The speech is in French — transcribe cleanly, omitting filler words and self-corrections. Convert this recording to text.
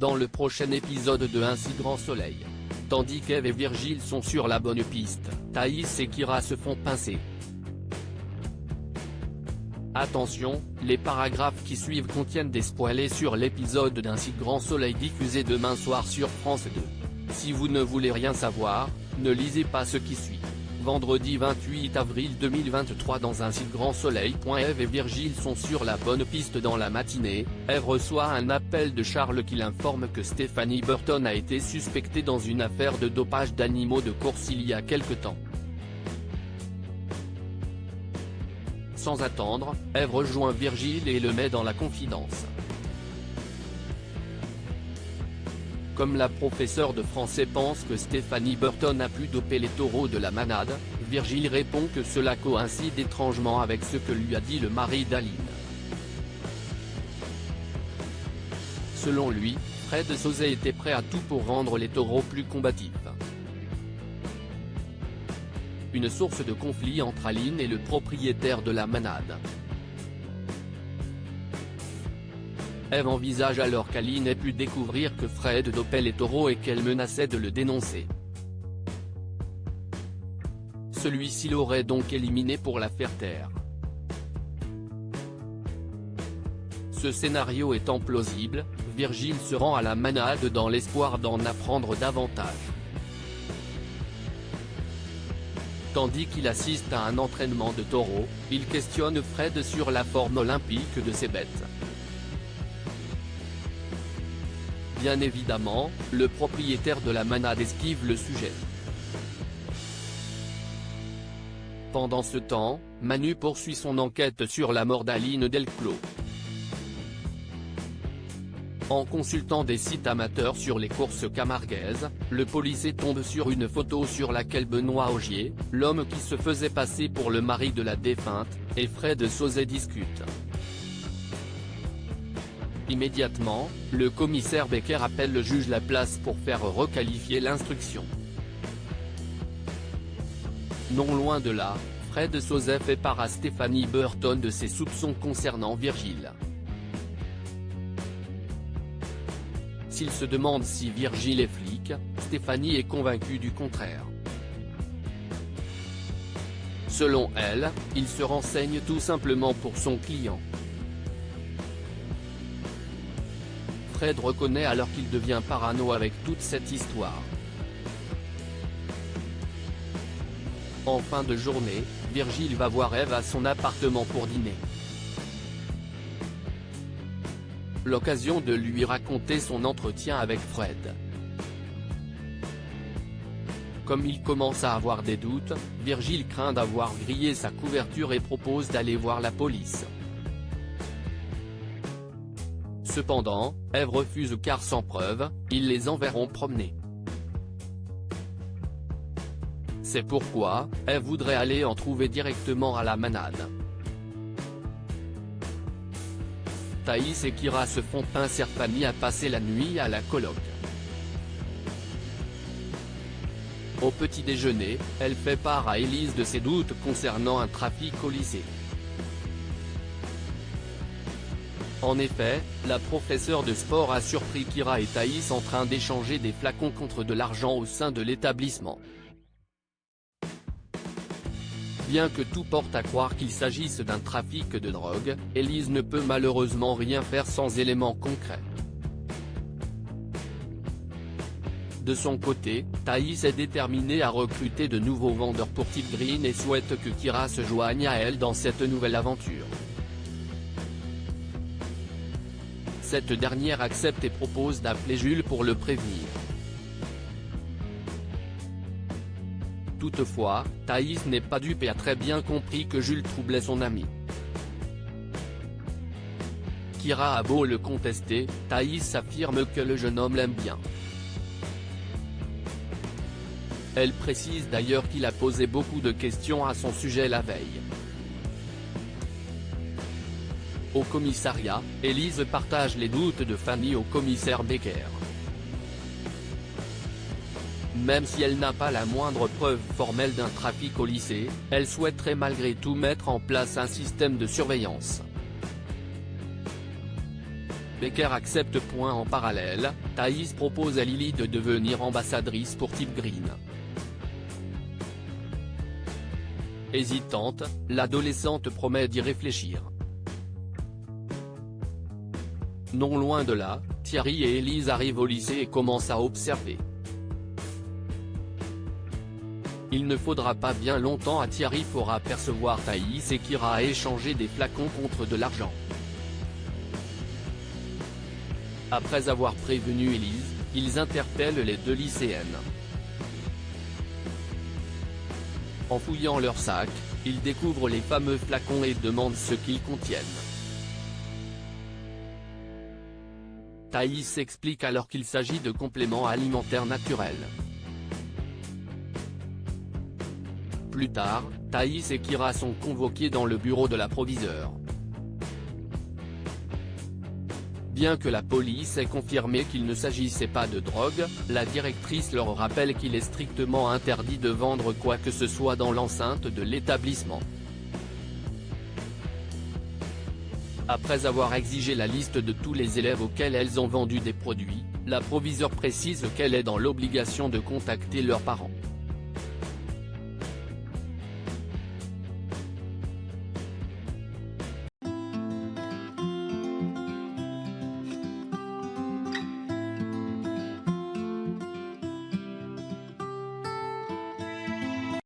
dans le prochain épisode de Un si grand soleil. Tandis qu'Eve et Virgile sont sur la bonne piste, Thaïs et Kyra se font pincer. Attention, les paragraphes qui suivent contiennent des spoilers sur l'épisode d'Un si grand soleil diffusé demain soir sur France 2. Si vous ne voulez rien savoir, ne lisez pas ce qui suit. Vendredi 28 avril 2023 dans Un si grand soleil. Eve et Virgile sont sur la bonne piste dans la matinée. Eve reçoit un appel de Charles qui l'informe que Stephanie Burton a été suspectée dans une affaire de dopage d'animaux de course il y a quelque temps. Sans attendre, Eve rejoint Virgile et le met dans la confidence. Comme la professeure de français pense que Stephanie Burton a pu doper les taureaux de la manade, Virgile répond que cela coïncide étrangement avec ce que lui a dit le mari d'Aline. Selon lui, Fred Sauzet était prêt à tout pour rendre les taureaux plus combatifs. Une source de conflit entre Aline et le propriétaire de la manade. Eve envisage alors qu'Aline ait pu découvrir que Fred dopait les taureaux et qu'elle menaçait de le dénoncer. Celui-ci l'aurait donc éliminé pour la faire taire. Ce scénario étant plausible, Virgile se rend à la manade dans l'espoir d'en apprendre davantage. Tandis qu'il assiste à un entraînement de taureaux, il questionne Fred sur la forme olympique de ces bêtes. Bien évidemment, le propriétaire de la manade esquive le sujet. Pendant ce temps, Manu poursuit son enquête sur la mort d'Aline Delclos. En consultant des sites amateurs sur les courses camarguaises, le policier tombe sur une photo sur laquelle Benoît Augier, l'homme qui se faisait passer pour le mari de la défunte, et Fred Sauzet discutent. Immédiatement, le commissaire Becker appelle le juge Laplace pour faire requalifier l'instruction. Non loin de là, Fred Sauzet fait part à Stephanie Burton de ses soupçons concernant Virgile. S'il se demande si Virgile est flic, Stephanie est convaincue du contraire. Selon elle, il se renseigne tout simplement pour son client. Fred reconnaît alors qu'il devient parano avec toute cette histoire. En fin de journée, Virgile va voir Eve à son appartement pour dîner. L'occasion de lui raconter son entretien avec Fred. Comme il commence à avoir des doutes, Virgile craint d'avoir grillé sa couverture et propose d'aller voir la police. Cependant, Eve refuse car sans preuve, ils les enverront promener. C'est pourquoi, Eve voudrait aller en trouver directement à la manade. Thaïs et Kyra se font pincer. Fanny a passé la nuit à la coloc. Au petit déjeuner, elle fait part à Élise de ses doutes concernant un trafic au lycée. En effet, la professeure de sport a surpris Kyra et Thaïs en train d'échanger des flacons contre de l'argent au sein de l'établissement. Bien que tout porte à croire qu'il s'agisse d'un trafic de drogue, Élise ne peut malheureusement rien faire sans éléments concrets. De son côté, Thaïs est déterminée à recruter de nouveaux vendeurs pour Tip Green et souhaite que Kyra se joigne à elle dans cette nouvelle aventure. Cette dernière accepte et propose d'appeler Jules pour le prévenir. Toutefois, Thaïs n'est pas dupe et a très bien compris que Jules troublait son ami. Kyra a beau le contester, Thaïs affirme que le jeune homme l'aime bien. Elle précise d'ailleurs qu'il a posé beaucoup de questions à son sujet la veille. Au commissariat, Élise partage les doutes de Fanny au commissaire Becker. Même si elle n'a pas la moindre preuve formelle d'un trafic au lycée, elle souhaiterait malgré tout mettre en place un système de surveillance. Becker accepte. En parallèle, Thaïs propose à Lily de devenir ambassadrice pour Type Green. Hésitante, l'adolescente promet d'y réfléchir. Non loin de là, Thierry et Élise arrivent au lycée et commencent à observer. Il ne faudra pas bien longtemps à Thierry pour apercevoir Thaïs et qu'ira échanger des flacons contre de l'argent. Après avoir prévenu Élise, ils interpellent les deux lycéennes. En fouillant leur sac, ils découvrent les fameux flacons et demandent ce qu'ils contiennent. Thaïs explique alors qu'il s'agit de compléments alimentaires naturels. Plus tard, Thaïs et Kira sont convoqués dans le bureau de la proviseure. Bien que la police ait confirmé qu'il ne s'agissait pas de drogue, la directrice leur rappelle qu'il est strictement interdit de vendre quoi que ce soit dans l'enceinte de l'établissement. Après avoir exigé la liste de tous les élèves auxquels elles ont vendu des produits, la proviseure précise qu'elle est dans l'obligation de contacter leurs parents.